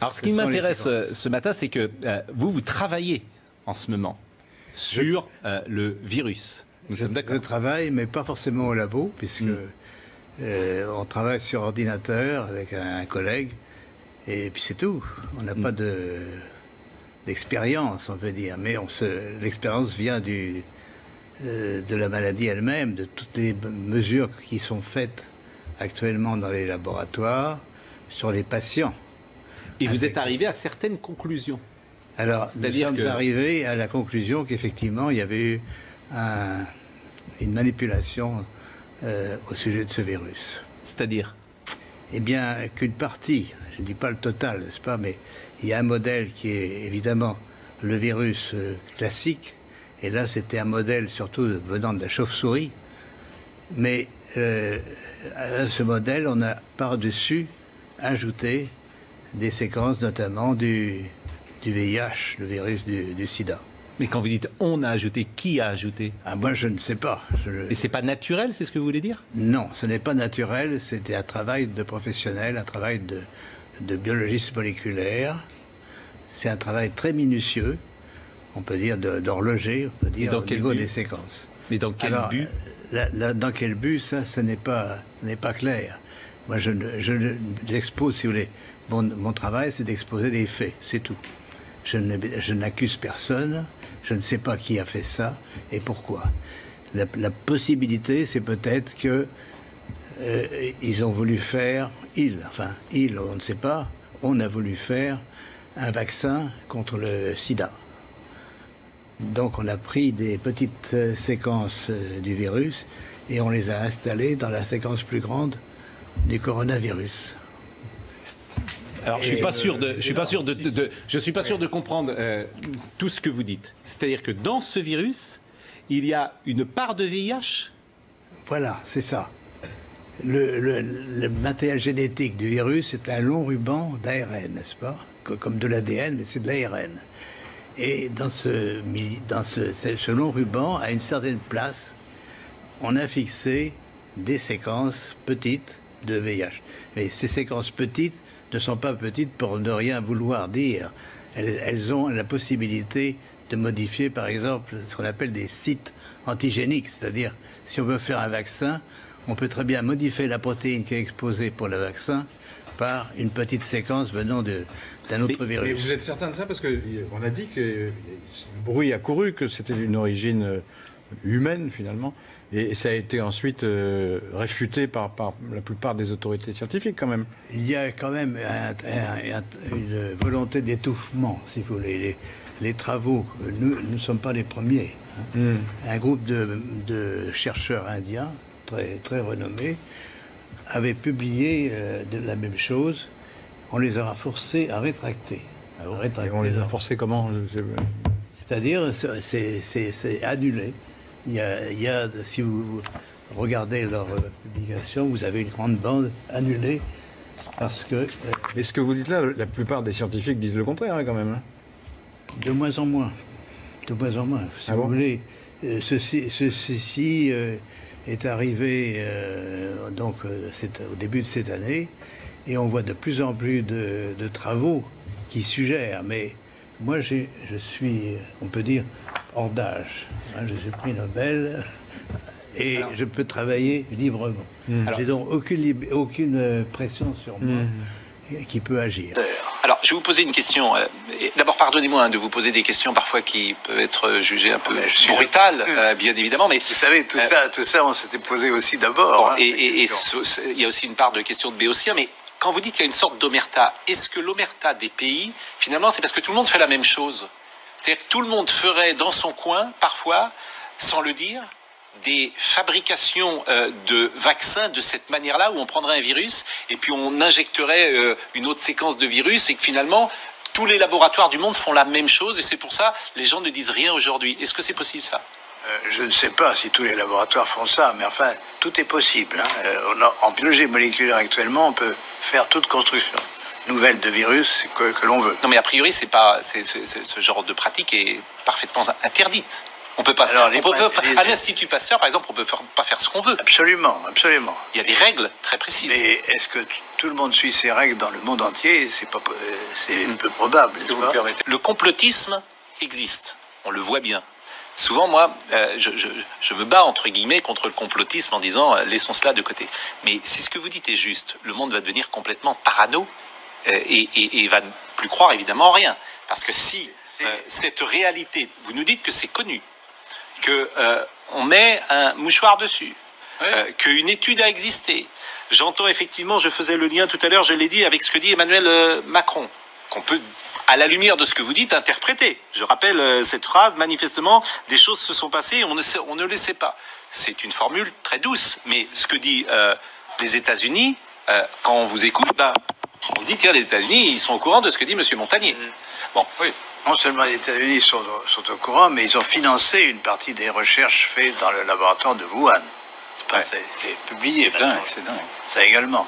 Alors, ce qui m'intéresse ce matin, c'est que vous travaillez en ce moment sur le virus. Nous sommes d'accord. Je travaille, mais pas forcément au labo, puisque on travaille sur ordinateur avec un collègue, et puis c'est tout. On n'a pas d'expérience, on peut dire, mais l'expérience vient de la maladie elle-même, de toutes les mesures qui sont faites actuellement dans les laboratoires sur les patients. Et vous êtes arrivé à certaines conclusions. Alors, nous sommes arrivés à la conclusion qu'effectivement, il y avait eu une manipulation au sujet de ce virus. C'est-à-dire? Eh bien, qu'une partie, je ne dis pas le total, n'est-ce pas, mais il y a un modèle qui est évidemment le virus classique, et là, c'était un modèle surtout venant de la chauve-souris, mais à ce modèle, on a par-dessus ajouté des séquences, notamment du VIH, le virus du sida. Mais quand vous dites « on a ajouté », qui a ajouté? Moi, je ne sais pas. Mais c'est pas naturel, c'est ce que vous voulez dire? Non, ce n'est pas naturel. C'était un travail de professionnel, un travail de biologiste moléculaire. C'est un travail très minutieux, on peut dire d'horloger, on peut dire au niveau des séquences. Mais dans quel but? Dans quel but, ça n'est pas clair. Moi, j'expose, si vous voulez, mon travail, c'est d'exposer les faits, c'est tout. Je n'accuse personne, je ne sais pas qui a fait ça et pourquoi. La possibilité, c'est peut-être que ils ont voulu faire, on ne sait pas, on a voulu faire un vaccin contre le sida. Donc on a pris des petites séquences du virus et on les a installées dans la séquence plus grande du coronavirus. Alors, je suis pas sûr de comprendre tout ce que vous dites. C'est-à-dire que dans ce virus, il y a une part de VIH? Voilà, c'est ça. Le matériel génétique du virus, c'est un long ruban d'ARN, n'est-ce pas? Comme de l'ADN, mais c'est de l'ARN. Et dans ce long ruban, à une certaine place, on a fixé des séquences petites de VIH. Mais ces séquences petites ne sont pas petites pour ne rien vouloir dire. Elles ont la possibilité de modifier, par exemple, ce qu'on appelle des sites antigéniques. C'est-à-dire, si on veut faire un vaccin, on peut très bien modifier la protéine qui est exposée pour le vaccin par une petite séquence venant d'un autre virus. Mais vous êtes certain de ça? Parce qu'on a dit que le bruit a couru, que c'était d'une origine humaine, finalement. Et ça a été ensuite réfuté par la plupart des autorités scientifiques, quand même. Il y a quand même une volonté d'étouffement, si vous voulez. Les travaux, nous ne sommes pas les premiers. Un groupe de chercheurs indiens, très, très renommés, avait publié la même chose. On les a forcés à rétracter. Et on les a forcés comment? C'est-à-dire, c'est annulé. Il y a, si vous regardez leur publication, vous avez une grande bande annulée parce que... Mais ce que vous dites là, la plupart des scientifiques disent le contraire, quand même. De moins en moins. De moins en moins. Si vous voulez, ceci est arrivé au début de cette année et on voit de plus en plus de travaux qui suggèrent. Mais moi, je suis, on peut dire, hors d'âge. Je suis prix Nobel et je peux travailler librement. J'ai donc aucune pression sur moi qui peut agir. Alors, je vais vous poser une question. D'abord, pardonnez-moi de vous poser des questions parfois qui peuvent être jugées un peu brutales, bien évidemment. Mais vous savez, tout ça, on s'était posé aussi d'abord. Bon, et il y a aussi une part de question de béotien, mais quand vous dites qu'il y a une sorte d'omerta, est-ce que l'omerta des pays, finalement, c'est parce que tout le monde fait la même chose? C'est-à-dire que tout le monde ferait dans son coin, parfois, sans le dire, des fabrications de vaccins de cette manière-là, où on prendrait un virus et puis on injecterait une autre séquence de virus et que finalement, tous les laboratoires du monde font la même chose et c'est pour ça les gens ne disent rien aujourd'hui. Est-ce que c'est possible, ça? Je ne sais pas si tous les laboratoires font ça, mais enfin, tout est possible. En biologie moléculaire, actuellement, on peut faire toute construction nouvelle de virus que l'on veut. Non, mais a priori, ce genre de pratique est parfaitement interdite. On peut pas. Alors, À l'Institut Pasteur, par exemple, on peut pas faire ce qu'on veut. Absolument, absolument. Il y a des règles très précises. Mais est-ce que tout le monde suit ces règles dans le monde entier? C'est peu probable, n'est-ce pas? Le complotisme existe, on le voit bien. Souvent, moi, je me bats, entre guillemets, contre le complotisme en disant laissons cela de côté. Mais si ce que vous dites est juste, le monde va devenir complètement parano et va ne plus croire évidemment en rien. Parce que si cette réalité, vous nous dites que c'est connu, qu'on met un mouchoir dessus, qu'une étude a existé. J'entends effectivement, je faisais le lien tout à l'heure, je l'ai dit, avec ce que dit Emmanuel Macron, qu'on peut, à la lumière de ce que vous dites, interpréter. Je rappelle cette phrase, manifestement, des choses se sont passées, on ne le sait pas. C'est une formule très douce, mais ce que dit les États-Unis, quand on vous écoute, on se dit, tiens, les États-Unis, ils sont au courant de ce que dit M. Montagnier. Bon, oui. Non seulement les États-Unis sont au courant, mais ils ont financé une partie des recherches faites dans le laboratoire de Wuhan. C'est publié. C'est dingue, c'est dingue. Ça également.